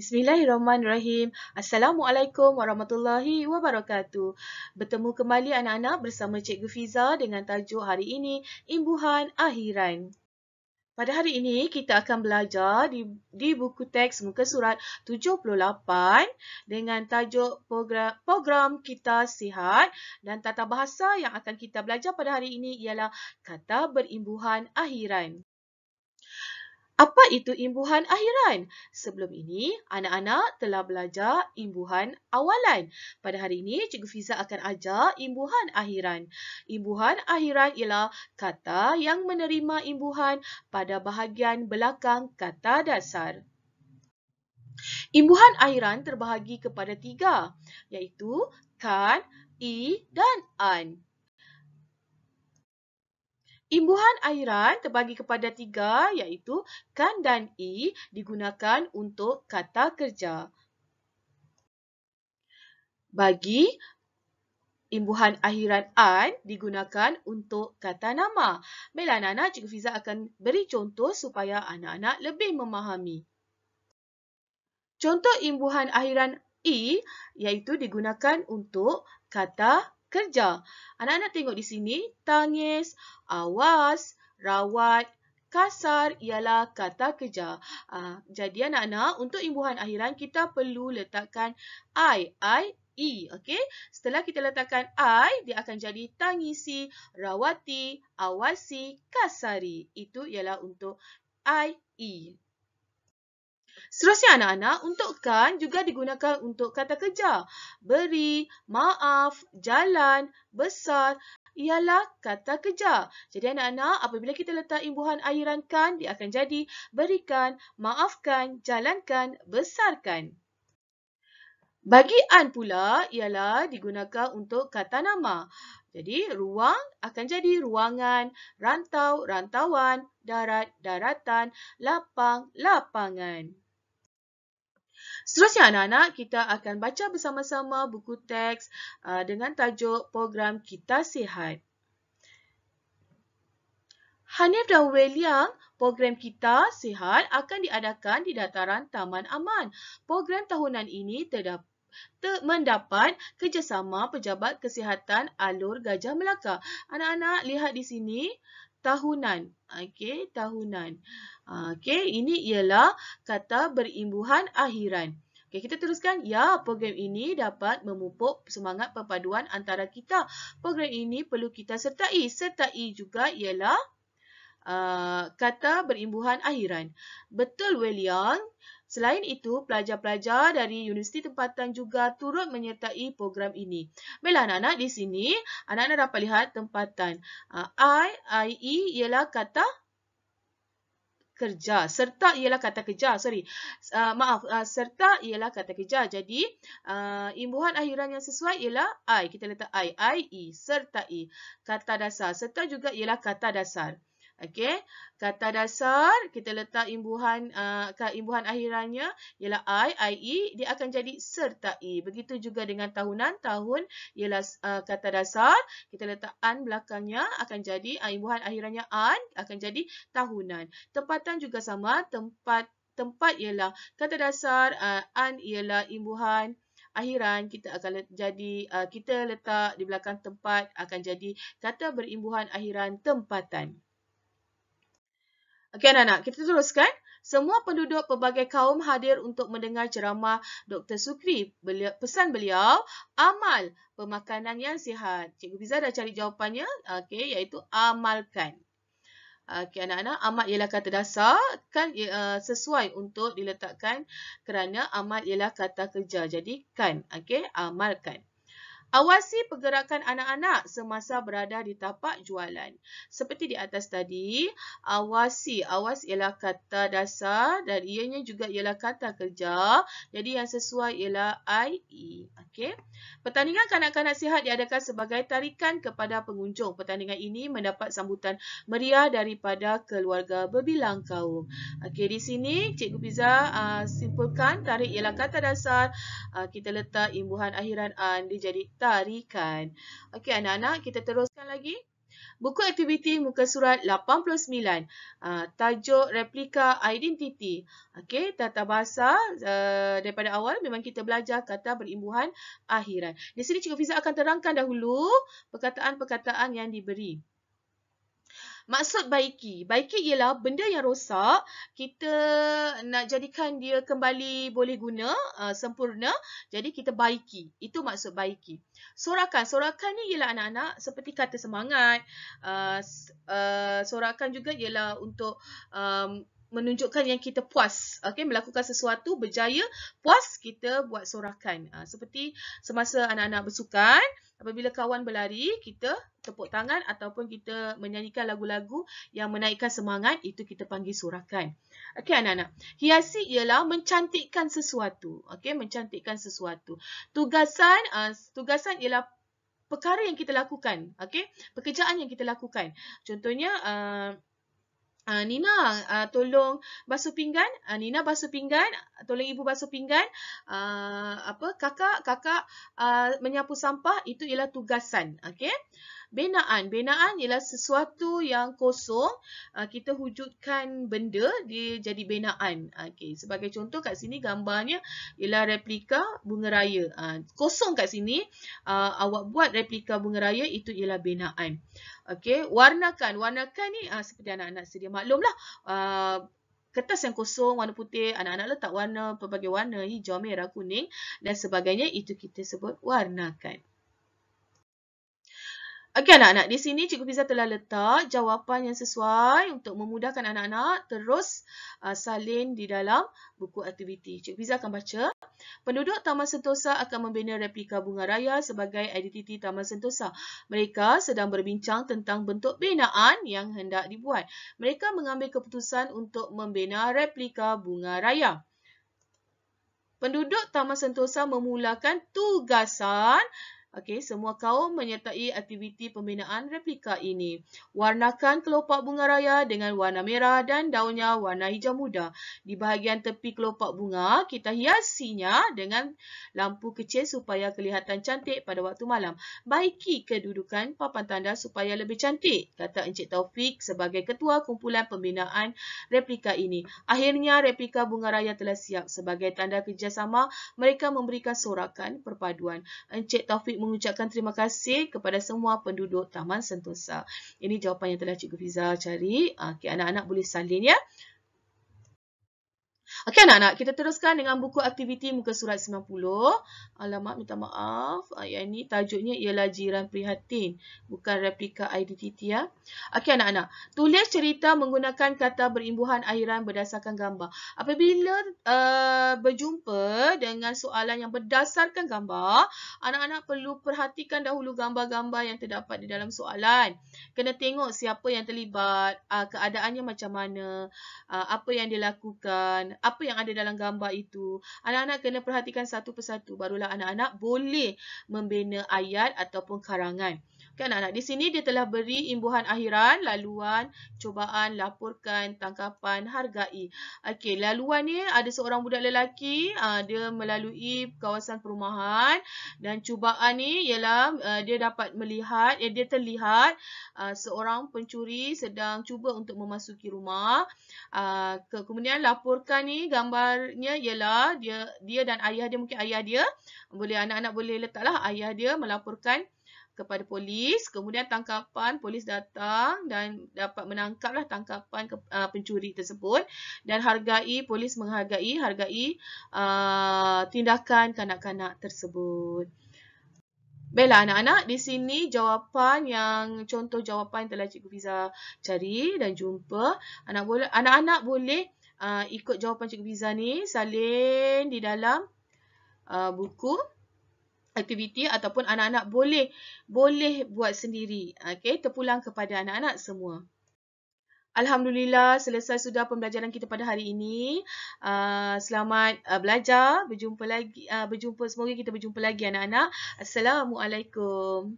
Bismillahirrahmanirrahim. Assalamualaikum warahmatullahi wabarakatuh. Bertemu kembali anak-anak bersama Cikgu Fiza dengan tajuk hari ini, Imbuhan Akhiran. Pada hari ini, kita akan belajar di buku teks muka surat 78 dengan tajuk program Kita Sihat, dan tata bahasa yang akan kita belajar pada hari ini ialah kata berimbuhan akhiran. Apa itu imbuhan akhiran? Sebelum ini, anak-anak telah belajar imbuhan awalan. Pada hari ini, Cikgu Fiza akan ajar imbuhan akhiran. Imbuhan akhiran ialah kata yang menerima imbuhan pada bahagian belakang kata dasar. Imbuhan akhiran terbahagi kepada 3, iaitu kan, i dan an. Imbuhan akhiran terbagi kepada 3, iaitu kan dan i digunakan untuk kata kerja. Bagi imbuhan akhiran an digunakan untuk kata nama. Baiklah anak-anak, Cikgu Fiza akan beri contoh supaya anak-anak lebih memahami. Contoh imbuhan akhiran i iaitu digunakan untuk kata kerja. Anak-anak tengok di sini, tangis, awas, rawat, kasar ialah kata kerja. Jadi anak-anak, untuk imbuhan akhiran kita perlu letakkan i, okey? Setelah kita letakkan i, dia akan jadi tangisi, rawati, awasi, kasari. Itu ialah untuk i. Seterusnya anak-anak, untuk kan juga digunakan untuk kata kerja. Beri, maaf, jalan, besar ialah kata kerja. Jadi anak-anak, apabila kita letak imbuhan akhiran kan, dia akan jadi berikan, maafkan, jalankan, besarkan. Bagi an pula ialah digunakan untuk kata nama. Jadi ruang akan jadi ruangan, rantau, rantauan, darat, daratan, lapang, lapangan. Seterusnya anak-anak, kita akan baca bersama-sama buku teks dengan tajuk program Kita Sihat. Hanif dan William, program Kita Sihat akan diadakan di dataran Taman Aman. Program tahunan ini mendapat kerjasama Pejabat Kesihatan Alur Gajah Melaka. Anak-anak lihat di sini, tahunan. Okey, tahunan. Okey, ini ialah kata berimbuhan akhiran. Okey, kita teruskan. Ya, program ini dapat memupuk semangat perpaduan antara kita. Program ini perlu kita sertai. Sertai juga ialah kata berimbuhan akhiran. Betul, William. Selain itu, pelajar-pelajar dari Universiti Tempatan juga turut menyertai program ini. Baiklah anak-anak, di sini anak-anak dapat lihat tempatan. I ialah kata kerja. Serta ialah kata kerja. Serta ialah kata kerja. Jadi, imbuhan akhiran yang sesuai ialah I. Kita letak I, serta i. Kata dasar. Serta juga ialah kata dasar. Okey, kata dasar kita letak imbuhan akhirannya ialah I, dia akan jadi serta i. Begitu juga dengan tahunan, tahun ialah kata dasar, kita letak an belakangnya akan jadi imbuhan akhirannya an akan jadi tahunan. Tempatan juga sama, tempat ialah kata dasar, an ialah imbuhan akhiran, kita akan kita letak di belakang tempat akan jadi kata berimbuhan akhiran tempatan. Okey anak-anak, kita teruskan. Semua penduduk pelbagai kaum hadir untuk mendengar ceramah Dr. Sukri. Pesan beliau, amal pemakanan yang sihat. Cikgu Fiza dah cari jawapannya, okey, iaitu amalkan. Okey anak-anak, amal ialah kata dasar, kan sesuai untuk diletakkan kerana amal ialah kata kerja. Jadi kan, okey, amalkan. Awasi pergerakan anak-anak semasa berada di tapak jualan. Seperti di atas tadi, awasi. Awas ialah kata dasar dan ianya juga ialah kata kerja. Jadi yang sesuai ialah IE. Okey. Pertandingan kanak-kanak sihat diadakan sebagai tarikan kepada pengunjung. Pertandingan ini mendapat sambutan meriah daripada keluarga berbilang kaum. Okey, di sini Cikgu Fiza simpulkan tarik ialah kata dasar. Kita letak imbuhan akhiran an, dia jadi tarikan. Okey anak-anak, kita teruskan lagi. Buku aktiviti muka surat 89. Tajuk replika identiti. Okey, tata bahasa daripada awal memang kita belajar kata berimbuhan akhiran. Di sini Cikgu Fiza akan terangkan dahulu perkataan-perkataan yang diberi. Maksud baiki. Baiki ialah benda yang rosak, kita nak jadikan dia kembali boleh guna, sempurna. Jadi kita baiki. Itu maksud baiki. Sorakan. Sorakan ni ialah anak-anak seperti kata semangat. Sorakan juga ialah untuk menunjukkan yang kita puas. Okay, melakukan sesuatu, berjaya, puas, kita buat sorakan. Seperti semasa anak-anak bersukan, apabila kawan berlari, kita tepuk tangan ataupun kita menyanyikan lagu-lagu yang menaikkan semangat, itu kita panggil sorakan. Okey anak-anak. Hiasi ialah mencantikkan sesuatu. Okey, mencantikkan sesuatu. Tugasan ialah perkara yang kita lakukan. Okey, pekerjaan yang kita lakukan. Contohnya Nina tolong basuh pinggan. Nina basuh pinggan. Tolong ibu basuh pinggan. Kakak menyapu sampah. Itu ialah tugasan. Okey. Benaan. Benaan ialah sesuatu yang kosong. Kita wujudkan benda, dia jadi benaan. Okey. Sebagai contoh kat sini gambarnya ialah replika bunga raya. Kosong kat sini. Awak buat replika bunga raya, itu ialah benaan. Okey. Warnakan. Warnakan ni seperti anak-anak sedia maklumlah. Kertas yang kosong, warna putih, anak-anak letak warna, pelbagai warna, hijau, merah, kuning dan sebagainya. Itu kita sebut warnakan. Okey anak-anak, di sini Cikgu Fiza telah letak jawapan yang sesuai untuk memudahkan anak-anak terus salin di dalam buku aktiviti. Cikgu Fiza akan baca. Penduduk Taman Sentosa akan membina replika bunga raya sebagai identiti Taman Sentosa. Mereka sedang berbincang tentang bentuk binaan yang hendak dibuat. Mereka mengambil keputusan untuk membina replika bunga raya. Penduduk Taman Sentosa memulakan tugasan. Okey, semua kaum menyertai aktiviti pembinaan replika ini. Warnakan kelopak bunga raya dengan warna merah dan daunnya warna hijau muda. Di bahagian tepi kelopak bunga, kita hiasinya dengan lampu kecil supaya kelihatan cantik pada waktu malam. Baiki kedudukan papan tanda supaya lebih cantik, kata Encik Taufik sebagai ketua kumpulan pembinaan replika ini. Akhirnya replika bunga raya telah siap. Sebagai tanda kerjasama, mereka memberikan sorakan perpaduan. Encik Taufik mengucapkan terima kasih kepada semua penduduk Taman Sentosa. Ini jawapan yang telah Cikgu Fiza cari. Okey, anak-anak boleh salin ya. Okey anak-anak, kita teruskan dengan buku aktiviti muka surat 90. Alamak, minta maaf. Yang ini tajuknya ialah Jiran Prihatin. Bukan replika identiti ya. Okey anak-anak, tulis cerita menggunakan kata berimbuhan akhiran berdasarkan gambar. Apabila berjumpa dengan soalan yang berdasarkan gambar, anak-anak perlu perhatikan dahulu gambar-gambar yang terdapat di dalam soalan. Kena tengok siapa yang terlibat, keadaannya macam mana, apa yang dia lakukan, apa yang ada dalam gambar itu. Anak-anak kena perhatikan satu persatu. Barulah anak-anak boleh membina ayat ataupun karangan. Okay, anak-anak, di sini dia telah beri imbuhan akhiran, laluan, cubaan, laporkan, tangkapan, hargai. Okey, laluan ni ada seorang budak lelaki, dia melalui kawasan perumahan dan cubaan ni ialah dia dapat melihat, dia terlihat seorang pencuri sedang cuba untuk memasuki rumah. Kemudian laporkan ni gambarnya ialah dia dan ayah dia, mungkin ayah dia, anak-anak boleh letaklah ayah dia melaporkan kepada polis. Kemudian tangkapan, polis datang dan dapat menangkaplah tangkapan pencuri tersebut. Dan hargai, polis hargai tindakan kanak-kanak tersebut. Baiklah anak-anak, di sini jawapan yang contoh jawapan telah Cikgu Fiza cari dan jumpa. Anak-anak boleh ikut jawapan Cikgu Fiza ni, salin di dalam buku aktiviti ataupun anak-anak boleh buat sendiri. Okey, terpulang kepada anak-anak semua. Alhamdulillah, selesai sudah pembelajaran kita pada hari ini. Selamat belajar. Semoga kita berjumpa lagi anak-anak. Assalamualaikum.